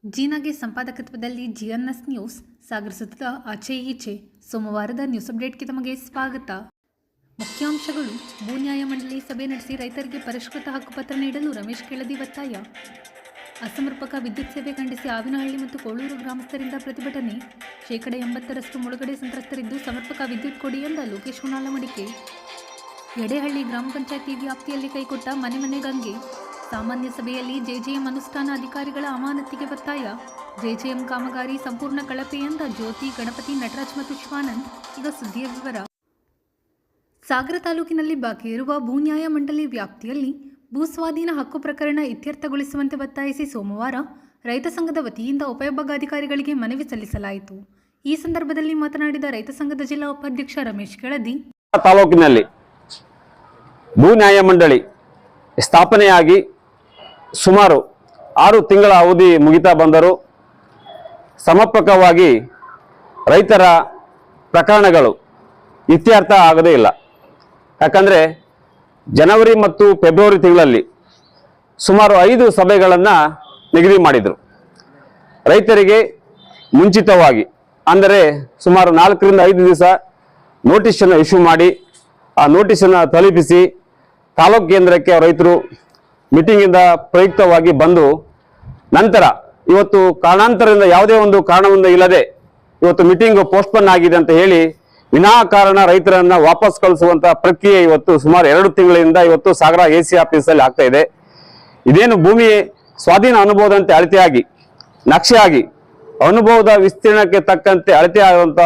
ಜೀನಾಗೆ ಸಂಪಾದಕತ್ವದಲ್ಲಿ ಜಿಎನ್ಎಸ್ news ಸಾಗರಿಸುತ್ತಿದ್ದ ಆಚೆ ಈಚೆ ಸೋಮವಾರದ ನ್ಯೂಸ್ ಅಪ್ಡೇಟ್ಗೆ ತಮಗೆ ಸ್ವಾಗತ. ಮುಖ್ಯಾಂಶಗಳು. ಭೂ ನ್ಯಾಯ ಮಂಡಳಿ ಸಭೆ ನಡೆಸಿ ರೈತರಿಗೆ ಪರಿಷ್ಕೃತ ಹಕ್ಕುಪತ್ರ ನೀಡಲು ರಮೇಶ್ ಕೆಳದಿ ಒತ್ತಾಯ. ಅಸಮರ್ಪಕ ವಿದ್ಯುತ್ ಸೇವೆ ಖಂಡಿಸಿ ಆವಿನಹಳ್ಳಿ ಮತ್ತು ಕೋಳೂರು ಗ್ರಾಮಸ್ಥರಿಂದ ಪ್ರತಿಭಟನೆ. 80% ಮುಳುಗಡೆ ಸಂತ್ರಸ್ತರಿದ್ದು ಸಮರ್ಪಕ ವಿದ್ಯುತ್ ಕೊಡಿ ಎಂದ ಲೋಕೇಶ್ ಹುಣಾಲಮಡಿಕೆ. ಯಡೇಹಳ್ಳಿ ಗ್ರಾಮ ಪಂಚಾಯಿತಿ ವ್ಯಾಪ್ತಿಯಲ್ಲಿ ಕೈಕೊಟ್ಟ ಮನೆ ಮನೆ ಗಂಗೆ. ಸಾಮಾನ್ಯ ಸಭೆಯಲ್ಲಿ ಜೆಜೆಎಂ ಅನುಷ್ಠಾನ ಅಧಿಕಾರಿಗಳ ಅಮಾನತಿಗೆ ಒತ್ತಾಯ. ಜೆಜೆಎಂ ಕಾಮಗಾರಿ ಸಂಪೂರ್ಣ ಕಳಪೆ ಎಂದ ಜ್ಯೋತಿ, ಗಣಪತಿ, ನಟರಾಜ್ ಮತ್ತು ಶಿವಾನಂದ್. ಈಗ ಸುದ್ದಿಯ ವಿವರ. ಸಾಗರ ತಾಲೂಕಿನಲ್ಲಿ ಬಾಕಿ ಇರುವ ಭೂ ನ್ಯಾಯ ಮಂಡಳಿ ವ್ಯಾಪ್ತಿಯಲ್ಲಿ ಭೂ ಸ್ವಾಧೀನ ಹಕ್ಕು ಪ್ರಕರಣ ಇತ್ಯರ್ಥಗೊಳಿಸುವಂತೆ ಒತ್ತಾಯಿಸಿ ಸೋಮವಾರ ರೈತ ಸಂಘದ ವತಿಯಿಂದ ಉಪವಿಭಾಗಾಧಿಕಾರಿಗಳಿಗೆ ಮನವಿ ಸಲ್ಲಿಸಲಾಯಿತು. ಈ ಸಂದರ್ಭದಲ್ಲಿ ಮಾತನಾಡಿದ ರೈತ ಸಂಘದ ಜಿಲ್ಲಾ ಉಪಾಧ್ಯಕ್ಷ ರಮೇಶ್ ಕೆಳದಿ, ತಾಲೂಕಿನಲ್ಲಿ ಭೂ ನ್ಯಾಯ ಮಂಡಳಿ ಸ್ಥಾಪನೆಯಾಗಿ ಸುಮಾರು 6 ತಿಂಗಳ ಅವಧಿ ಮುಗಿತಾ ಬಂದರೂ ಸಮರ್ಪಕವಾಗಿ ರೈತರ ಪ್ರಕರಣಗಳು ಇತ್ಯರ್ಥ ಆಗದೇ ಇಲ್ಲ. ಯಾಕಂದರೆ ಜನವರಿ ಮತ್ತು ಫೆಬ್ರವರಿ ತಿಂಗಳಲ್ಲಿ ಸುಮಾರು 5 ಸಭೆಗಳನ್ನು ನಿಗದಿ ಮಾಡಿದರು. ರೈತರಿಗೆ ಮುಂಚಿತವಾಗಿ ಅಂದರೆ ಸುಮಾರು 4 ರಿಂದ 5 ದಿವಸ ನೋಟಿಸನ್ನು ಇಶ್ಯೂ ಮಾಡಿ ಆ ನೋಟಿಸನ್ನು ತಲುಪಿಸಿ ತಾಲೂಕು ಕೇಂದ್ರಕ್ಕೆ ರೈತರು ಮೀಟಿಂಗಿಂದ ಪ್ರಯುಕ್ತವಾಗಿ ಬಂದು ನಂತರ ಇವತ್ತು ಕಾರಣಾಂತರದಿಂದ ಯಾವುದೇ ಒಂದು ಕಾರಣವನ್ನು ಇಲ್ಲದೆ ಇವತ್ತು ಮೀಟಿಂಗ್ ಪೋಸ್ಟ್ಪೋನ್ ಆಗಿದೆ ಅಂತ ಹೇಳಿ ವಿನಾಕಾರಣ ರೈತರನ್ನ ವಾಪಸ್ ಕಳಿಸುವಂತಹ ಪ್ರಕ್ರಿಯೆ ಇವತ್ತು ಸುಮಾರು 2 ತಿಂಗಳಿಂದ ಇವತ್ತು ಸಾಗರ AC ಆಫೀಸಲ್ಲಿ ಆಗ್ತಾ ಇದೆ. ಇದೇನು ಭೂಮಿ ಸ್ವಾಧೀನ ಅನುಭವದಂತೆ ಅಳತೆಯಾಗಿ ನಕ್ಷೆಯಾಗಿ ಅನುಭವದ ವಿಸ್ತೀರ್ಣಕ್ಕೆ ತಕ್ಕಂತೆ ಅಳತೆ ಆಗುವಂತ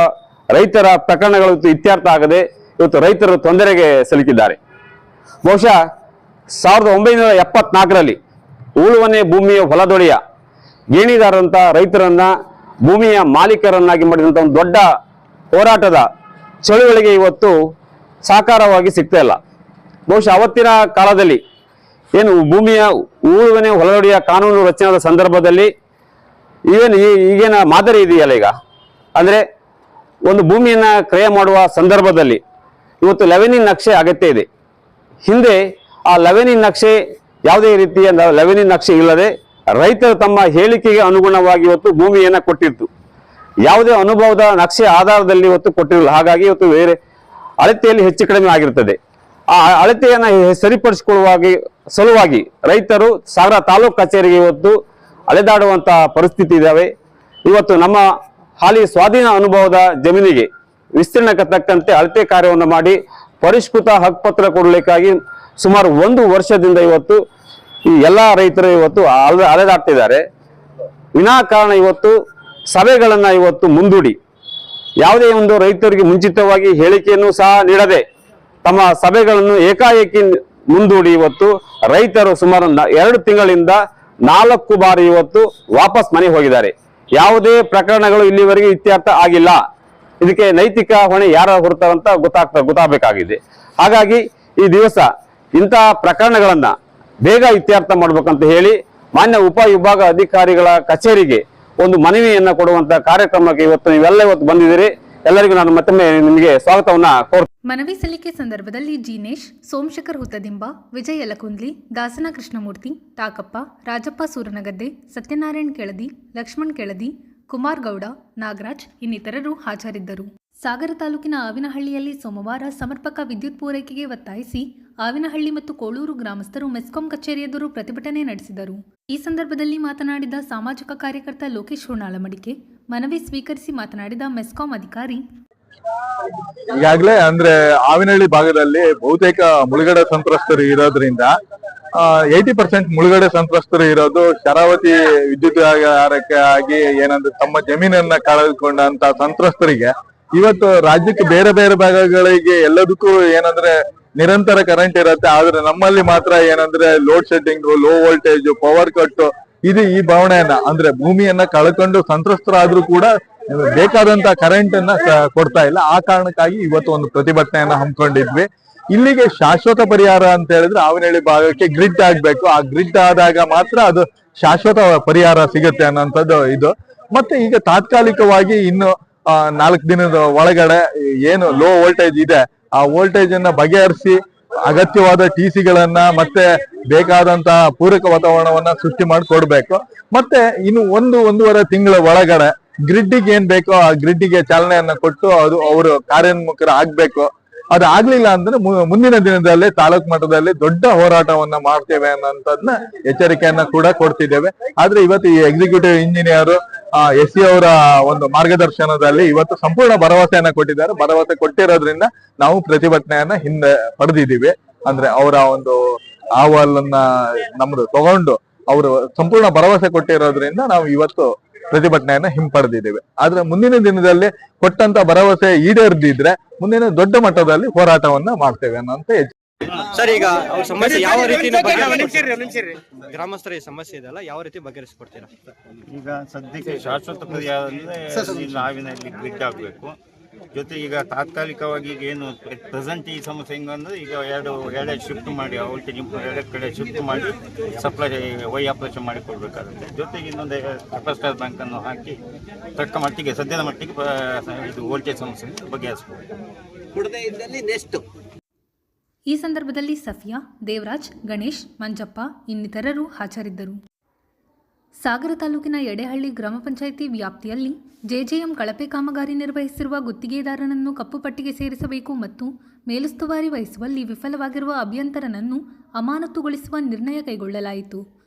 ರೈತರ ಪ್ರಕರಣಗಳು ಇತ್ಯರ್ಥ ಆಗದೆ ಇವತ್ತು ರೈತರು ತೊಂದರೆಗೆ ಸಿಲುಕಿದ್ದಾರೆ. ಬಹುಶಃ 1974ರಲ್ಲಿ ಉಳುವನೆ ಭೂಮಿಯ ಹೊಲದೊಡೆಯ ಗೇಣಿದಾರಂತ ರೈತರನ್ನ ಭೂಮಿಯ ಮಾಲೀಕರನ್ನಾಗಿ ಮಾಡಿದಂಥ ಒಂದು ದೊಡ್ಡ ಹೋರಾಟದ ಚಳುವಳಿಗೆ ಇವತ್ತು ಸಾಕಾರವಾಗಿ ಸಿಗ್ತಾ ಇಲ್ಲ. ಬಹುಶಃ ಅವತ್ತಿನ ಕಾಲದಲ್ಲಿ ಏನು ಭೂಮಿಯ ಉಳುವನೆ ಹೊಲದೊಡೆಯ ಕಾನೂನು ರಚನೆಯಾದ ಸಂದರ್ಭದಲ್ಲಿ ಈಗೇನ ಮಾದರಿ ಇದೆಯಲ್ಲ, ಈಗ ಅಂದ್ರೆ ಒಂದು ಭೂಮಿಯನ್ನ ಕ್ರಯ ಮಾಡುವ ಸಂದರ್ಭದಲ್ಲಿ ಇವತ್ತು ಲೆವೆನಿಂಗ್ ನಕ್ಷೆ ಅಗತ್ಯ ಇದೆ. ಹಿಂದೆ ಆ ಲೆವೆನಿಂಗ್ ನಕ್ಷೆ ಯಾವುದೇ ರೀತಿಯ ಲೆವೆನಿಂಗ್ ನಕ್ಷೆ ಇಲ್ಲದೆ ರೈತರು ತಮ್ಮ ಹೇಳಿಕೆಗೆ ಅನುಗುಣವಾಗಿ ಇವತ್ತು ಭೂಮಿಯನ್ನ ಕೊಟ್ಟಿತ್ತು. ಯಾವುದೇ ಅನುಭವದ ನಕ್ಷೆ ಆಧಾರದಲ್ಲಿ ಇವತ್ತು ಕೊಟ್ಟಿರಲಿಲ್ಲ. ಹಾಗಾಗಿ ಇವತ್ತು ಬೇರೆ ಅಳತೆಯಲ್ಲಿ ಹೆಚ್ಚು ಕಡಿಮೆ ಆಗಿರ್ತದೆ. ಆ ಅಳತೆಯನ್ನ ಸರಿಪಡಿಸಿಕೊಳ್ಳುವಾಗಿ ಸಲುವಾಗಿ ರೈತರು ಸಾಗರ ತಾಲೂಕು ಕಚೇರಿಗೆ ಇವತ್ತು ಅಲೆದಾಡುವಂತ ಪರಿಸ್ಥಿತಿ ಇದಾವೆ. ಇವತ್ತು ನಮ್ಮ ಹಾಲಿ ಸ್ವಾಧೀನ ಅನುಭವದ ಜಮೀನಿಗೆ ವಿಸ್ತೀರ್ಣಕ್ಕೆ ತಕ್ಕಂತೆ ಅಳತೆ ಕಾರ್ಯವನ್ನು ಮಾಡಿ ಪರಿಷ್ಕೃತ ಹಕ್ಕುಪತ್ರ ಕೊಡಲಿಕ್ಕಾಗಿ ಸುಮಾರು 1 ವರ್ಷದಿಂದ ಇವತ್ತು ಈ ಎಲ್ಲ ರೈತರು ಇವತ್ತು ಅಲೆದಾಡ್ತಿದ್ದಾರೆ. ವಿನಾಕಾರಣ ಇವತ್ತು ಸಭೆಗಳನ್ನ ಇವತ್ತು ಮುಂದೂಡಿ ಯಾವುದೇ ಒಂದು ರೈತರಿಗೆ ಮುಂಚಿತವಾಗಿ ಹೇಳಿಕೆಯನ್ನು ಸಹ ನೀಡದೆ ತಮ್ಮ ಸಭೆಗಳನ್ನು ಏಕಾಏಕಿ ಮುಂದೂಡಿ ಇವತ್ತು ರೈತರು ಸುಮಾರು 2 ತಿಂಗಳಿಂದ 4 ಬಾರಿ ಇವತ್ತು ವಾಪಸ್ ಮನೆಗೆ ಹೋಗಿದ್ದಾರೆ. ಯಾವುದೇ ಪ್ರಕರಣಗಳು ಇಲ್ಲಿವರೆಗೆ ಇತ್ಯರ್ಥ ಆಗಿಲ್ಲ. ಇದಕ್ಕೆ ನೈತಿಕ ಹೊಣೆ ಯಾರ ಹೊರತಾರಂತ ಗೊತ್ತಾಗಬೇಕಾಗಿದೆ. ಹಾಗಾಗಿ ಈ ದಿವಸ ಇಂತಹ ಪ್ರಕರಣಗಳನ್ನ ಬೇಗ ಇತ್ಯರ್ಥ ಮಾಡ್ಬೇಕಂತ ಹೇಳಿ ಮಾನ್ಯ ಉಪವಿಭಾಗ ಅಧಿಕಾರಿಗಳ ಕಚೇರಿಗೆ ಒಂದು ಮನವಿಯನ್ನ ಕೊಡುವಂತ ಕಾರ್ಯಕ್ರಮಕ್ಕೆ ಇವತ್ತು ನೀವೆಲ್ಲ ಇವತ್ತು ಬಂದಿದ್ದೀರಿ. ಎಲ್ಲರಿಗೂ ನಾನು ಮತ್ತೊಮ್ಮೆ ನಿಮಗೆ ಸ್ವಾಗತವನ್ನ ಕೋರ್ತೀನಿ. ಮನವಿ ಸಲ್ಲಿಕೆ ಸಂದರ್ಭದಲ್ಲಿ ಜಿನೇಶ್, ಸೋಮಶೇಖರ್ ಹುತ್ತದಿಂಬ, ವಿಜಯ್ ಯಲಕುಂದ್ಲಿ, ದಾಸನ ಕೃಷ್ಣಮೂರ್ತಿ, ತಾಕಪ್ಪ, ರಾಜಪ್ಪ ಸೂರನಗದ್ದೆ, ಸತ್ಯನಾರಾಯಣ್ ಕೆಳದಿ, ಲಕ್ಷ್ಮಣ್ ಕೆಳದಿ, ಕುಮಾರ್ ಗೌಡ, ನಾಗರಾಜ್ ಇನ್ನಿತರರು ಹಾಜರಿದ್ದರು. ಸಾಗರ ತಾಲೂಕಿನ ಆವಿನಹಳ್ಳಿಯಲ್ಲಿ ಸೋಮವಾರ ಸಮರ್ಪಕ ವಿದ್ಯುತ್ ಪೂರೈಕೆಗೆ ಒತ್ತಾಯಿಸಿ ಆವಿನಹಳ್ಳಿ ಮತ್ತು ಕೋಳೂರು ಗ್ರಾಮಸ್ಥರು ಮೆಸ್ಕಾಂ ಕಚೇರಿ ಎದುರು ಪ್ರತಿಭಟನೆ ನಡೆಸಿದರು. ಈ ಸಂದರ್ಭದಲ್ಲಿ ಮಾತನಾಡಿದ ಸಾಮಾಜಿಕ ಕಾರ್ಯಕರ್ತ ಲೋಕೇಶ್ ಹುಣಾಲಮಡಿಕೆ, ಮನವಿ ಸ್ವೀಕರಿಸಿ ಮಾತನಾಡಿದ ಮೆಸ್ಕಾಂ ಅಧಿಕಾರಿ, ಈಗಾಗಲೇ ಅಂದ್ರೆ ಆವಿನಹಳ್ಳಿ ಭಾಗದಲ್ಲಿ ಬಹುತೇಕ ಮುಳುಗಡೆ ಸಂತ್ರಸ್ತರು ಇರೋದ್ರಿಂದ 80% ಮುಳುಗಡೆ ಸಂತ್ರಸ್ತರು ಇರೋದು ಶರಾವತಿ ವಿದ್ಯುತ್ ಆಗಿ ಏನಂದ್ರೆ ತಮ್ಮ ಜಮೀನನ್ನ ಕಳೆದುಕೊಂಡಂತ ಸಂತ್ರಸ್ತರಿಗೆ ಇವತ್ತು ರಾಜ್ಯಕ್ಕೆ ಬೇರೆ ಬೇರೆ ಭಾಗಗಳಿಗೆ ಎಲ್ಲದಕ್ಕೂ ಏನಂದ್ರೆ ನಿರಂತರ ಕರೆಂಟ್ ಇರುತ್ತೆ. ಆದ್ರೆ ನಮ್ಮಲ್ಲಿ ಮಾತ್ರ ಏನಂದ್ರೆ load shedding, low voltage, power cut ಇದು ಈ ಭಾವನೆಯನ್ನ ಅಂದ್ರೆ ಭೂಮಿಯನ್ನ ಕಳ್ಕೊಂಡು ಸಂತ್ರಸ್ತರಾದ್ರೂ ಕೂಡ ಬೇಕಾದಂತ ಕರೆಂಟ್ ಅನ್ನ ಕೊಡ್ತಾ ಇಲ್ಲ. ಆ ಕಾರಣಕ್ಕಾಗಿ ಇವತ್ತು ಒಂದು ಪ್ರತಿಭಟನೆಯನ್ನ ಹಮ್ಮಿಕೊಂಡಿದ್ವಿ. ಇಲ್ಲಿಗೆ ಶಾಶ್ವತ ಪರಿಹಾರ ಅಂತ ಹೇಳಿದ್ರೆ ಆವಿನಹಳ್ಳಿ ಭಾಗಕ್ಕೆ ಗ್ರಿಡ್ ಆಗ್ಬೇಕು. ಆ ಗ್ರಿಡ್ ಆದಾಗ ಮಾತ್ರ ಅದು ಶಾಶ್ವತ ಪರಿಹಾರ ಸಿಗುತ್ತೆ ಅನ್ನೋಂಥದ್ದು ಇದು. ಮತ್ತೆ ಈಗ ತಾತ್ಕಾಲಿಕವಾಗಿ ಇನ್ನು 4 ದಿನದ ಒಳಗಡೆ ಏನು ಲೋ ವೋಲ್ಟೇಜ್ ಇದೆ ಆ ವೋಲ್ಟೇಜ್ ಅನ್ನ ಬಗೆಹರಿಸಿ ಅಗತ್ಯವಾದ ಟಿಸಿಗಳನ್ನ ಮತ್ತೆ ಬೇಕಾದಂತಹ ಪೂರಕ ವಾತಾವರಣವನ್ನ ಸೃಷ್ಟಿ ಮಾಡಿ ಕೊಡ್ಬೇಕು. ಮತ್ತೆ ಇನ್ನು ಒಂದೂವರೆ ತಿಂಗಳ ಒಳಗಡೆ ಗ್ರಿಡ್ಡಿಗೆ ಏನ್ ಬೇಕೋ ಆ ಗ್ರಿಡ್ಡಿಗೆ ಚಾಲನೆಯನ್ನ ಕೊಟ್ಟು ಅದು ಅವರು ಕಾರ್ಯೋನ್ಮುಖರ ಆಗ್ಬೇಕು. ಅದು ಆಗ್ಲಿಲ್ಲ ಅಂದ್ರೆ ಮುಂದಿನ ದಿನದಲ್ಲಿ ತಾಲೂಕು ಮಟ್ಟದಲ್ಲಿ ದೊಡ್ಡ ಹೋರಾಟವನ್ನ ಮಾಡ್ತೇವೆ ಅನ್ನೋಂಥದ್ನ ಎಚ್ಚರಿಕೆಯನ್ನ ಕೂಡ ಕೊಡ್ತಿದ್ದೇವೆ. ಆದ್ರೆ ಇವತ್ತು ಈ ಎಕ್ಸಿಕ್ಯೂಟಿವ್ ಇಂಜಿನಿಯರ್ SC ಅವರ ಒಂದು ಮಾರ್ಗದರ್ಶನದಲ್ಲಿ ಇವತ್ತು ಸಂಪೂರ್ಣ ಭರವಸೆಯನ್ನ ಕೊಟ್ಟಿದ್ದಾರೆ. ಭರವಸೆ ಕೊಟ್ಟಿರೋದ್ರಿಂದ ನಾವು ಪ್ರತಿಭಟನೆಯನ್ನ ಹಿಂದೆ ಪಡೆದಿದ್ದೀವಿ. ಅಂದ್ರೆ ಅವರ ಒಂದು ಅಹವಾಲನ್ನ ನಮ್ದು ತಗೊಂಡು ಅವರು ಸಂಪೂರ್ಣ ಭರವಸೆ ಕೊಟ್ಟಿರೋದ್ರಿಂದ ನಾವು ಇವತ್ತು ಪ್ರತಿಭಟನೆಯನ್ನ ಹಿಂಪಡೆದಿದ್ದೇವೆ. ಆದ್ರೆ ಮುಂದಿನ ದಿನದಲ್ಲಿ ಕೊಟ್ಟಂತ ಭರವಸೆ ಈಡೇರದಿದ್ರೆ ಮುಂದಿನ ದೊಡ್ಡ ಮಟ್ಟದಲ್ಲಿ ಹೋರಾಟವನ್ನ ಮಾಡ್ತೇವೆ ಅನ್ನೋಂತ ಸರ್, ಈಗ ಅವ್ರ ಸಮಸ್ಯೆ ಯಾವ ರೀತಿ ಗ್ರಾಮಸ್ಥರ ಸಮಸ್ಯೆ ಇದೆಲ್ಲ ಯಾವ ರೀತಿ ಬಗೆಹರಿಸಿಕೊಡ್ತೀರಾ? ಈಗ ಸದ್ಯಕ್ಕೆ ಶಾಶ್ವತ ಪರಿಹಾರ ಅಂದ್ರೆ ನಾವಿನಲ್ಲಿ ಗ್ರಿಡ್ ಆಗಬೇಕು. ಜೊತೆ ಈಗ ತಾತ್ಕಾಲಿಕವಾಗಿ ಈಗ ಏನು ಪ್ರೆಸೆಂಟ್ ಈ ಸಮಸ್ಯೆ ಹೆಂಗಂದ್ರೆ ಈಗ ಎರಡು ಶಿಫ್ಟ್ ಮಾಡಿ ವೋಲ್ಟೇಜ್ ಎರಡು ಕಡೆ ಶಿಫ್ಟ್ ಮಾಡಿ ಸಪ್ಲೈ ಆಪರೇಷನ್ ಮಾಡಿ ಕೊಡ್ಬೇಕಾಗುತ್ತೆ. ಜೊತೆಗೆ ಇನ್ನೊಂದು ಕೆಪಾಸಿಟರ್ ಬ್ಯಾಂಕ್ ಅನ್ನು ಹಾಕಿ ತಕ್ಕ ಮಟ್ಟಿಗೆ ಸದ್ಯದ ಮಟ್ಟಿಗೆ ಇದು ವೋಲ್ಟೇಜ್ ಸಮಸ್ಯೆ ಬಗೆಹರಿಸಬಹುದು. ಈ ಸಂದರ್ಭದಲ್ಲಿ ಸಫಿಯಾ, ದೇವರಾಜ್, ಗಣೇಶ್, ಮಂಜಪ್ಪ ಇನ್ನಿತರರು ಹಾಜರಿದ್ದರು. ಸಾಗರ ತಾಲೂಕಿನ ಎಡೆಹಳ್ಳಿ ಗ್ರಾಮ ಪಂಚಾಯಿತಿ ವ್ಯಾಪ್ತಿಯಲ್ಲಿ ಜೆಜೆಎಂ ಕಳಪೆ ಕಾಮಗಾರಿ ನಿರ್ವಹಿಸಿರುವ ಗುತ್ತಿಗೆದಾರನನ್ನು ಕಪ್ಪು ಪಟ್ಟಿಗೆ ಸೇರಿಸಬೇಕು ಮತ್ತು ಮೇಲುಸ್ತುವಾರಿ ವಹಿಸುವಲ್ಲಿ ವಿಫಲವಾಗಿರುವ ಅಭಿಯಂತರನನ್ನು ಅಮಾನತುಗೊಳಿಸುವ ನಿರ್ಣಯ ಕೈಗೊಳ್ಳಲಾಯಿತು.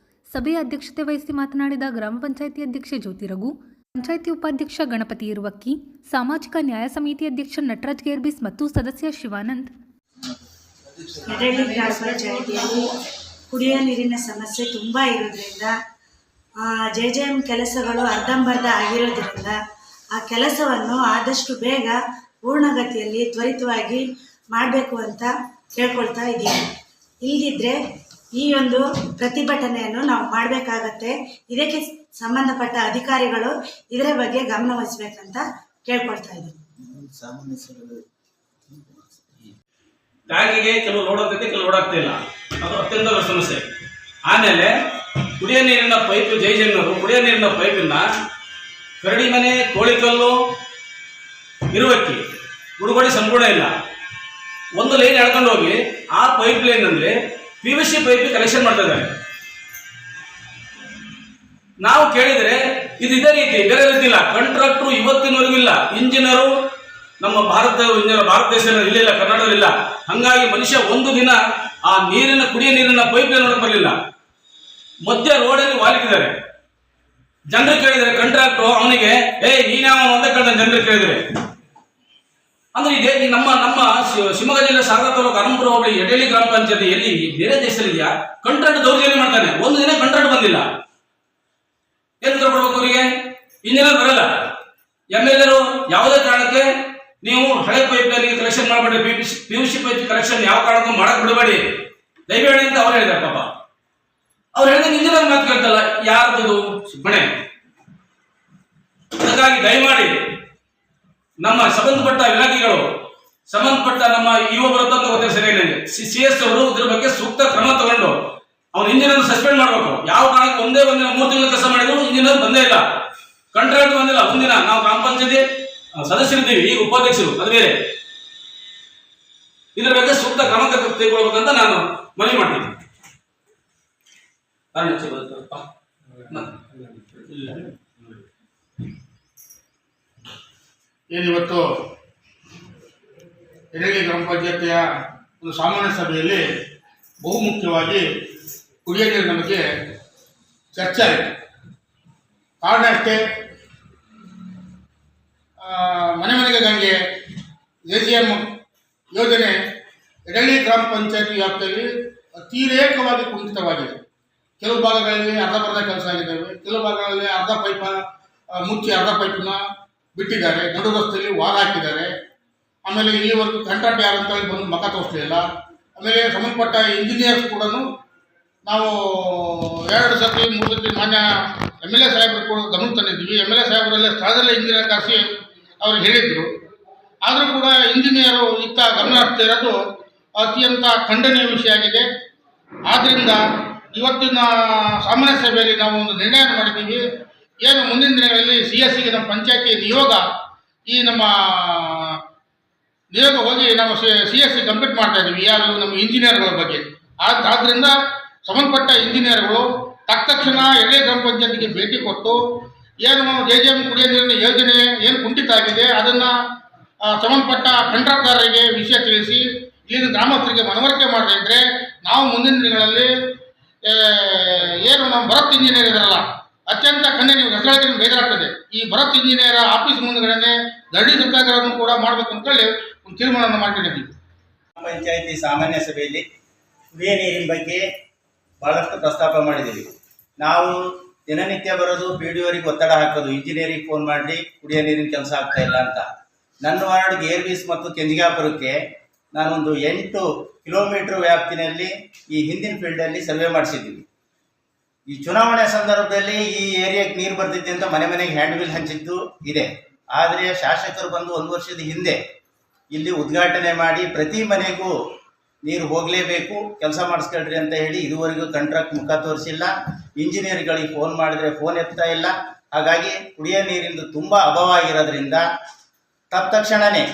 ಸಭೆಯ ಅಧ್ಯಕ್ಷತೆ ವಹಿಸಿ ಮಾತನಾಡಿದ ಗ್ರಾಮ ಪಂಚಾಯಿತಿ ಅಧ್ಯಕ್ಷೆ ಜ್ಯೋತಿ ರಘು, ಪಂಚಾಯಿತಿ ಉಪಾಧ್ಯಕ್ಷ ಗಣಪತಿ ಇರುವಕ್ಕಿ, ಸಾಮಾಜಿಕ ನ್ಯಾಯ ಸಮಿತಿ ಅಧ್ಯಕ್ಷ ನಟರಾಜ್ ಗೇರ್ಬಿಸ್ ಮತ್ತು ಸದಸ್ಯ ಶಿವಾನಂದ್, ಎಡೆಹಳ್ಳಿ ಗ್ರಾಮ ಪಂಚಾಯಿತಿಯಲ್ಲಿ ಕುಡಿಯುವ ನೀರಿನ ಸಮಸ್ಯೆ ತುಂಬ ಇರೋದ್ರಿಂದ ಜೆಜೆಎಂ ಕೆಲಸಗಳು ಅರ್ಧಂಬರ್ಧ ಆಗಿರೋದ್ರಿಂದ ಆ ಕೆಲಸವನ್ನು ಆದಷ್ಟು ಬೇಗ ಪೂರ್ಣಗತಿಯಲ್ಲಿ ತ್ವರಿತವಾಗಿ ಮಾಡಬೇಕು ಅಂತ ಕೇಳ್ಕೊಳ್ತಾ ಇದ್ದೀವಿ. ಇಲ್ಲದಿದ್ದರೆ ಈ ಒಂದು ಪ್ರತಿಭಟನೆಯನ್ನು ನಾವು ಮಾಡಬೇಕಾಗತ್ತೆ. ಇದಕ್ಕೆ ಸಂಬಂಧಪಟ್ಟ ಅಧಿಕಾರಿಗಳು ಇದರ ಬಗ್ಗೆ ಗಮನ ವಹಿಸಬೇಕಂತ ಕೇಳ್ಕೊಳ್ತಾ ಇದ್ದೀವಿ. ಟ್ಯಾಂಕಿಗೆ ಕೆಲವು ಲೋಡ್ ಆಗ್ತೈತೆ, ಕೆಲವು ಲೋಡ್ ಆಗ್ತಾ ಇಲ್ಲ. ಅದು ಅತ್ಯಂತ ದೊಡ್ಡ ಸಮಸ್ಯೆ. ಆಮೇಲೆ ಕುಡಿಯೋ ನೀರಿನ ಪೈಪ್ ಜೈಜನ್ನವರು ಕುಡಿಯೋ ನೀರಿನ ಪೈಪಿಂದ ಕರಡಿಮನೆ, ಕೋಳಿಕಲ್ಲು, ಇರುವಕ್ಕಿ, ಗುಡುಗೋಡಿ ಸಂಪೂರ್ಣ ಇಲ್ಲ. ಒಂದು ಲೈನ್ ಎಳ್ಕೊಂಡು ಹೋಗಿ ಆ ಪೈಪ್ ಲೈನ್ ಅಂದ್ರೆ PVC ಪೈಪ್ ಕನೆಕ್ಷನ್ ಮಾಡ್ತಾ ಇದ್ದಾರೆ. ನಾವು ಕೇಳಿದ್ರೆ ಇದು ಇದೇ ರೀತಿ, ಬೇರೆ ರೀತಿ ಇಲ್ಲ. ಕಾಂಟ್ರಾಕ್ಟ್ರು ಇವತ್ತಿನವರೆಗೂ ಇಲ್ಲ. ಇಂಜಿನಿಯರು ನಮ್ಮ ಭಾರತ ದೇಶದಲ್ಲಿ ಇಲ್ಲಿಲ್ಲ, ಕರ್ನಾಟಕದಲ್ಲಿಲ್ಲ. ಹಂಗಾಗಿ ಮನುಷ್ಯ ಒಂದು ದಿನ ಆ ಕುಡಿಯ ನೀರಿನ ಪೈಪ್ ಲೈನ್ ನೋಡಕ್ ಬರಲಿಲ್ಲ. ಮಧ್ಯ ರೋಡಲ್ಲಿ ವಾಲಿಕಿದ್ದಾರೆ. ಜನರು ಕೇಳಿದರೆ ಕಾಂಟ್ರಾಕ್ಟ್ರು ಅವನಿಗೆ ನೀನ್ಯಾವ ಅಂತ ಕೇಳಿದ ಜನರು ಕೇಳಿದರೆ. ಅಂದ್ರೆ ಇದೇ ನಮ್ಮ ಶಿವಮೊಗ್ಗ ಜಿಲ್ಲೆ ಸಾಗರ ತಾಲೂಕು ಅರಂಪುರ ಹೋಬಳಿ ಎಡೆಹಳ್ಳಿ ಗ್ರಾಮ ಪಂಚಾಯತಿ ಎಲ್ಲಿ ಬೇರೆ ದೇಶದಲ್ಲಿ ಇದೆಯಾ? ಕಾಂಟ್ರಾಕ್ಟ್ ದೌರ್ಜನ್ಯ ಮಾಡ್ತಾನೆ. ಒಂದು ದಿನ ಕಾಂಟ್ರಾಕ್ಟ್ ಬಂದಿಲ್ಲ. ಏನ್ ಕೊಡ್ಬೇಕು ಅವರಿಗೆ? ಇಂಜಿನಿಯರ್ ಬರಲ್ಲ. MLA ಯಾವುದೇ ಕಾರಣಕ್ಕೆ ನೀವು ಹಳೆ ಪೈಪ್ ಲೈನ್ ಕಲೆಕ್ಷನ್ ಮಾಡಬೇಡಿ, PVC ಪೈಪ್ ಕಲೆಕ್ಷನ್ ಯಾವ ಕಾರಣಕ್ಕೂ ಮಾಡಕ್ ಬಿಡಬೇಡಿ ದಯಬೇಡಿ ಅಂತ ಅವ್ರು ಹೇಳಿದಾರೆ. ಪಾಪ ಅವ್ರು ಹೇಳಿದಂಗೆ ಇಂಜಿನಿಯರ್ ಮಾತು ಕೇಳ್ತಲ್ಲ, ಯಾರ್ದು ಮನೆ. ಅದಕ್ಕಾಗಿ ದಯಮಾಡಿ ನಮ್ಮ ಸಂಬಂಧಪಟ್ಟ ಇಲಾಖೆಗಳು, ಸಂಬಂಧಪಟ್ಟ ನಮ್ಮ ಯುವ ಬರುತ್ತಂತ ಗೊತ್ತೇ ಸರಿಯಾಗಿ CS ಅವರು ಇದ್ರ ಬಗ್ಗೆ ಸೂಕ್ತ ಕ್ರಮ ತಗೊಂಡು ಅವ್ನ ಇಂಜಿನಿಯರ್ ಸಸ್ಪೆಂಡ್ ಮಾಡಬೇಕು. ಯಾವ ಕಾರಣಕ್ಕೆ ಒಂದೇ 3 ತಿಂಗಳ ಕೆಲಸ ಮಾಡಿದ್ರು ಇಂಜಿನಿಯರ್ ಬಂದೇ ಇಲ್ಲ, ಕಾಂಟ್ರಾಕ್ಟ್ ಬಂದಿಲ್ಲ. ಒಂದಿನ ನಾವು ಗ್ರಾಮ ಪಂಚಾಯತಿ ಸದಸ್ಯರಿದ್ದೀವಿ, ಈಗ ಉಪಾಧ್ಯಕ್ಷರು, ಅದು ಬೇರೆ. ಇದ್ರ ಬಗ್ಗೆ ಸೂಕ್ತ ಕ್ರಮ ತೆಗೆದುಕೊಳ್ಬೇಕಂತ ನಾನು ಮನವಿ ಮಾಡ್ತೀನಿ. ಏನಿವತ್ತು ಎಡೆಹಳ್ಳಿ ಗ್ರಾಮ ಪಂಚಾಯತಿಯ ಒಂದು ಸಾಮಾನ್ಯ ಸಭೆಯಲ್ಲಿ ಬಹುಮುಖ್ಯವಾಗಿ ಕುಡಿಯುವ ನೀರಿನ ಬಗ್ಗೆ ಚರ್ಚೆ ಆಯಿತು. ಕಾರಣ ಅಷ್ಟೇ, ಮನೆ ಮನೆಗೆ ಗಂಗೆ JGM ಯೋಜನೆ ಎಡೆಹಳ್ಳಿ ಗ್ರಾಮ ಪಂಚಾಯತಿ ವ್ಯಾಪ್ತಿಯಲ್ಲಿ ಅತಿರೇಕವಾಗಿ ಕುಂಠಿತವಾಗಿದೆ. ಕೆಲವು ಭಾಗಗಳಲ್ಲಿ ಅರ್ಧಬರ್ಧ ಕೆಲಸ ಆಗಿದ್ದಾವೆ, ಕೆಲವು ಭಾಗಗಳಲ್ಲಿ ಅರ್ಧ ಪೈಪ ಮುಚ್ಚಿ ಅರ್ಧ ಪೈಪನ್ನ ಬಿಟ್ಟಿದ್ದಾರೆ, ನಡು ರಸ್ತೆಯಲ್ಲಿ ವಾರ ಹಾಕಿದ್ದಾರೆ. ಆಮೇಲೆ ಇಲ್ಲಿವರೆಗೂ ಕಾಂಟ್ರಾಕ್ಟ್ ಯಾರು ಅಂತ ಬಂದು ಮಖ ತೋರಿಸಲಿಲ್ಲ. ಆಮೇಲೆ ಸಂಬಂಧಪಟ್ಟ ಇಂಜಿನಿಯರ್ಸ್ ಕೂಡ ನಾವು 2 ಸತಿ 3 ಸತಿ ಮಾನ್ಯ MLA ಸಾಹೇಬರು ಕೂಡ ಗಮನ ತಂದಿದ್ವಿ. MLA ಸಾಹೇಬರಲ್ಲೇ ಸ್ಥಳದಲ್ಲೇ ಇಂಜಿನಿಯರ್ ಕರೆಸಿ ಅವ್ರಿಗೆ ಹೇಳಿದ್ರು. ಆದರೂ ಕೂಡ ಇಂಜಿನಿಯರು ಇತ್ತ ಗಮನ ಹರಿಸ್ತಾ ಇರೋದು ಅತ್ಯಂತ ಖಂಡನೀಯ ವಿಷಯ ಆಗಿದೆ. ಆದ್ದರಿಂದ ಇವತ್ತಿನ ಸಾಮಾನ್ಯ ಸಭೆಯಲ್ಲಿ ನಾವು ಒಂದು ನಿರ್ಣಯ ಮಾಡಿದ್ದೀವಿ. ಏನು ಮುಂದಿನ ದಿನಗಳಲ್ಲಿ CSಗೆ ನಮ್ಮ ಪಂಚಾಯತಿ ನಿಯೋಗ ಈ ನಮ್ಮ ಬೇಗ ಹೋಗಿ ನಾವು CSC ಕಂಪ್ಲೀಟ್ ಮಾಡ್ತಾ ಇದ್ದೀವಿ, ಯಾರು ನಮ್ಮ ಇಂಜಿನಿಯರ್ಗಳ ಬಗ್ಗೆ. ಆದ್ದರಿಂದ ಸಂಬಂಧಪಟ್ಟ ಇಂಜಿನಿಯರ್ಗಳು ತಕ್ಷಣ ಎಡೆ ಗ್ರಾಮ ಪಂಚಾಯತ್ಗೆ ಭೇಟಿ ಕೊಟ್ಟು ಏನು JJM ಕುಡಿಯೋ ನೀರಿನ ಯೋಜನೆ ಏನು ಕುಂಠಿತ ಆಗಿದೆ ಅದನ್ನು ಸಂಬಂಧಪಟ್ಟ ಕಂಟ್ರಾಕ್ಟರ್ಗೆ ವಿಷಯ ತಿಳಿಸಿ ಇಲ್ಲಿನ ಗ್ರಾಮಸ್ಥರಿಗೆ ಮನವರಿಕೆ ಮಾಡದೇ ಇದ್ದರೆ ನಾವು ಮುಂದಿನ ದಿನಗಳಲ್ಲಿ ಏನು ನಮ್ಮ ಭರತ್ ಇಂಜಿನಿಯರ್ ಇದಾರಲ್ಲ, ಅತ್ಯಂತ ನೀವು ಹೆಸರಾಗಿ ಬೇಜಾರಾಗ್ತದೆ. ಈ ಭರತ್ ಇಂಜಿನಿಯರ್ ಆಫೀಸ್ ಮುಂದ್ಗಡೆ ಧರಣಿ ಸತ್ಯಾಗ್ರಹವನ್ನು ಕೂಡ ಮಾಡಬೇಕು ಅಂತೇಳಿ ಒಂದು ತೀರ್ಮಾನವನ್ನು ಮಾಡ್ಕೊಂಡಿದ್ದೀವಿ. ಪಂಚಾಯಿತಿ ಸಾಮಾನ್ಯ ಸಭೆಯಲ್ಲಿ ಕುಡಿಯ ನೀರಿನ ಬಗ್ಗೆ ಬಹಳಷ್ಟು ಪ್ರಸ್ತಾಪ ಮಾಡಿದ್ದೀವಿ. ನಾವು ದಿನನಿತ್ಯ ಬರೋದು PDOರಿಗೆ ಒತ್ತಡ ಹಾಕೋದು, ಇಂಜಿನಿಯರಿಗೆ ಫೋನ್ ಮಾಡಿ ಕುಡಿಯ ನೀರಿನ ಕೆಲಸ ಆಗ್ತಾ ಇಲ್ಲ ಅಂತ. ನನ್ನ ವಾರ್ಡ್ ಗೇರ್ಬೀಸ್ ಮತ್ತು ಕೆಂಜಿಗಾಪುರಕ್ಕೆ ನಾನೊಂದು 8 ಕಿಲೋಮೀಟರ್ ವ್ಯಾಪ್ತಿನಲ್ಲಿ ಈ ಹಿಂದಿನ ಫೀಲ್ಡಲ್ಲಿ ಸರ್ವೆ ಮಾಡಿಸಿದ್ದೀವಿ. ಈ ಚುನಾವಣೆ ಸಂದರ್ಭದಲ್ಲಿ ಈ ಏರಿಯಾಕ್ಕೆ ನೀರು ಬರ್ತಿದ್ದೆ ಅಂತ ಮನೆ ಮನೆಗೆ ಹ್ಯಾಂಡ್ ಬಿಲ್ ಹಂಚಿದ್ದು ಇದೆ. ಆದರೆ ಶಾಸಕರು ಬಂದು 1 ವರ್ಷದ ಹಿಂದೆ ಇಲ್ಲಿ ಉದ್ಘಾಟನೆ ಮಾಡಿ ಪ್ರತಿ ಮನೆಗೂ ನೀರು ಹೋಗಲೇಬೇಕು, ಕೆಲಸ ಮಾಡಿಸ್ಕೊಳ್ರಿ ಅಂತ ಹೇಳಿ ಇದುವರೆಗೂ ಕಾಂಟ್ರಾಕ್ಟ್ ಮುಖ ತೋರಿಸಿಲ್ಲ. ಇಂಜಿನಿಯರ್ಗಳಿಗೆ ಫೋನ್ ಮಾಡಿದರೆ ಫೋನ್ ಎತ್ತಾ ಇಲ್ಲ. ಹಾಗಾಗಿ ಕುಡಿಯೋ ನೀರಿಂದು ತುಂಬ ಅಭಾವ ಆಗಿರೋದ್ರಿಂದ ತಕ್ಷಣವೇ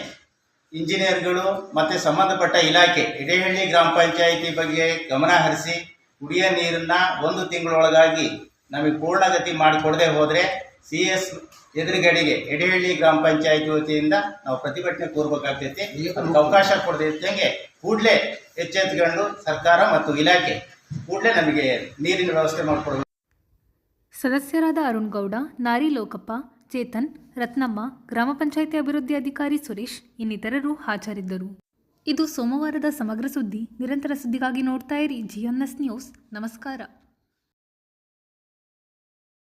ಇಂಜಿನಿಯರ್ಗಳು ಮತ್ತು ಸಂಬಂಧಪಟ್ಟ ಇಲಾಖೆ ಎಡೆಹಳ್ಳಿ ಗ್ರಾಮ ಪಂಚಾಯಿತಿ ಬಗ್ಗೆ ಗಮನ ಹರಿಸಿ ಕುಡಿಯೋ ನೀರನ್ನು 1 ತಿಂಗಳೊಳಗಾಗಿ ನಮಗೆ ಪೂರ್ಣಗತಿ ಮಾಡಿಕೊಡದೆ ಹೋದರೆ CS ಎದುರುಗಡೆಗೆ ಎಡೆಹಳ್ಳಿ ಗ್ರಾಮ ಪಂಚಾಯಿತಿ ವತಿಯಿಂದ ನಾವು ಪ್ರತಿಭಟನೆ ಕೂರಬೇಕಾಗ್ತೈತಿ. ಅದಕ್ಕೆ ಅವಕಾಶ ಕೊಡದೇ ಇದ್ದಂಗೆ ಕೂಡಲೇ ಎಚ್ಚೆತ್ತುಕೊಂಡು ಸರ್ಕಾರ ಮತ್ತು ಇಲಾಖೆ ಕೂಡಲೇ ನಮಗೆ ನೀರಿನ ವ್ಯವಸ್ಥೆ ಮಾಡಿಕೊಡಬೇಕು. ಸದಸ್ಯರಾದ ಅರುಣ್ ಗೌಡ, ನಾರಿ ಲೋಕಪ್ಪ, ಚೇತನ್, ರತ್ನಮ್ಮ, ಗ್ರಾಮ ಪಂಚಾಯಿತಿ ಅಭಿವೃದ್ಧಿ ಅಧಿಕಾರಿ ಸುರೇಶ್ ಇನ್ನಿತರರು ಹಾಜರಿದ್ದರು. ಇದು ಸೋಮವಾರದ ಸಮಗ್ರ ಸುದ್ದಿ. ನಿರಂತರ ಸುದ್ದಿಗಾಗಿ ನೋಡ್ತಾ ಇರಿ GNS ನ್ಯೂಸ್. ನಮಸ್ಕಾರ.